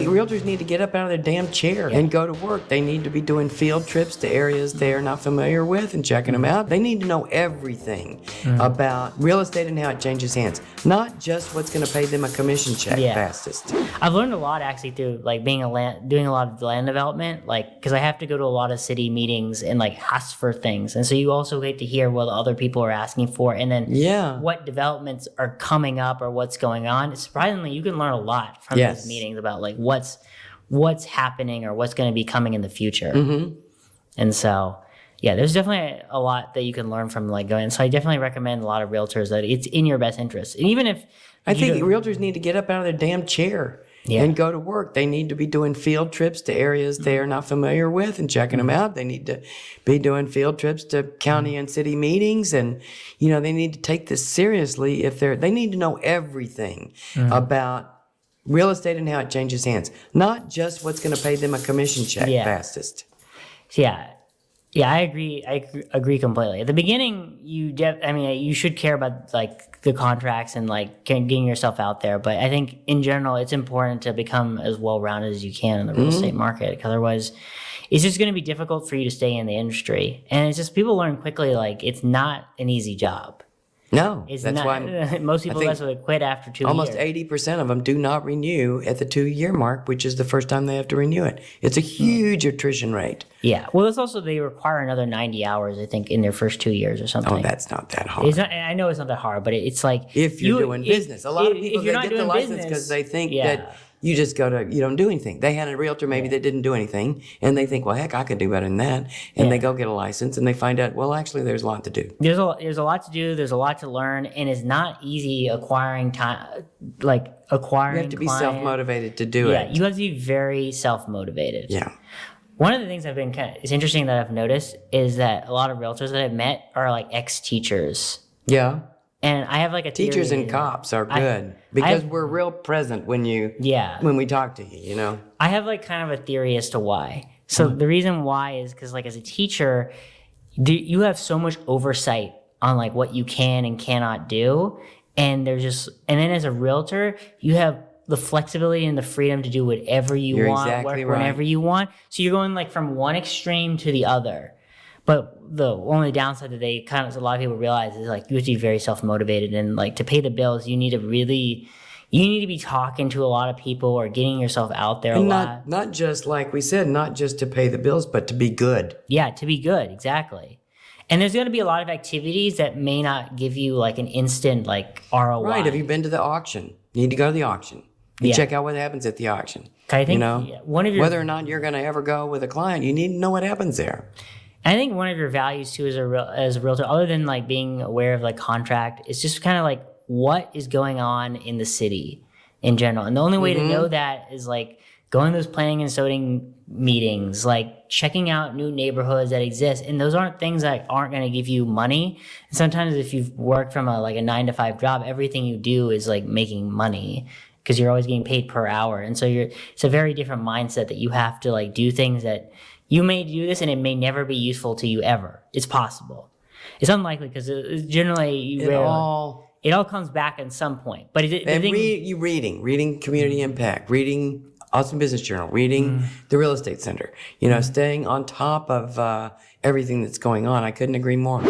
realtors need to get up out of their damn chair and go to work. They need to be doing field trips to areas they're not familiar with and checking them out. They need to know everything about real estate and how it changes hands, not just what's going to pay them a commission check fastest. I've learned a lot actually through like doing a lot of land development, like because I have to go to a lot of city meetings and like ask for things, and so you also get to hear what other people are asking for, and then what developments are coming up or what's going on. Surprisingly, you can learn a lot from these meetings about like what's happening or what's going to be coming in the future. And so there's definitely a lot that you can learn from like going. So I definitely recommend a lot of realtors that it's in your best interest. And even if I think realtors need to get up out of their damn chair and go to work. They need to be doing field trips to areas they are not familiar with and checking them out. They need to be doing field trips to county and city meetings, and they need to take this seriously. They need to know everything about real estate and how it changes hands, not just what's going to pay them a commission check fastest. Yeah, I agree. I agree completely. At the beginning, you should care about like the contracts and like getting yourself out there. But I think in general, it's important to become as well-rounded as you can in the real estate market. Because otherwise, it's just going to be difficult for you to stay in the industry. And it's just people learn quickly like it's not an easy job. No, that's not, why most people that's why they quit after 2 years. Almost 80% of them do not renew at the 2-year mark, which is the first time they have to renew it. It's a huge attrition rate. Yeah. Well, it's also they require another 90 hours, I think, in their first 2 years or something. Oh, that's not that hard. It's not, I know it's not that hard, but it's like if you're doing business. A lot of people they get the license because they think that you just you don't do anything. They had a realtor maybe that didn't do anything, and they think, well, heck, I could do better than that. And they go get a license, and they find out, well, actually, there's a lot to do. There's a lot to do. There's a lot to learn, and it's not easy acquiring time, like acquiring You have to be self-motivated to do it. Yeah, you have to be very self-motivated. Yeah. One of the things it's interesting that I've noticed is that a lot of realtors that I've met are like ex-teachers. Yeah. And I have like a theory. Teachers and cops are good because we're real present when we talk to you, I have like kind of a theory as to why. So the reason why is because like as a teacher, you have so much oversight on like what you can and cannot do. And then as a realtor, you have the flexibility and the freedom to do whatever you want, work whenever you want. So you're going like from one extreme to the other. But the only downside that a lot of people realize is like you have to be very self-motivated, and like to pay the bills, you need to be talking to a lot of people or getting yourself out there a lot. Not just like we said, not just to pay the bills, but to be good. Yeah, to be good, exactly. And there's going to be a lot of activities that may not give you like an instant like ROI. Right. Have you been to the auction? You need to go to the auction. You check out what happens at the auction. I think whether or not you're going to ever go with a client, you need to know what happens there. I think one of your values too as a realtor, other than like being aware of like contract, is just kind of like what is going on in the city in general. And the only way to know that is like going to those planning and zoning meetings, like checking out new neighborhoods that exist. And those aren't things that aren't going to give you money. And sometimes if you've worked from a 9-to-5 job, everything you do is like making money because you're always getting paid per hour. And so it's a very different mindset that you have to like do things that you may do this and it may never be useful to you ever. It's possible. It's unlikely because generally it all comes back at some point. But reading Community Impact, reading Austin Business Journal, reading the Real Estate Center, staying on top of everything that's going on. I couldn't agree more.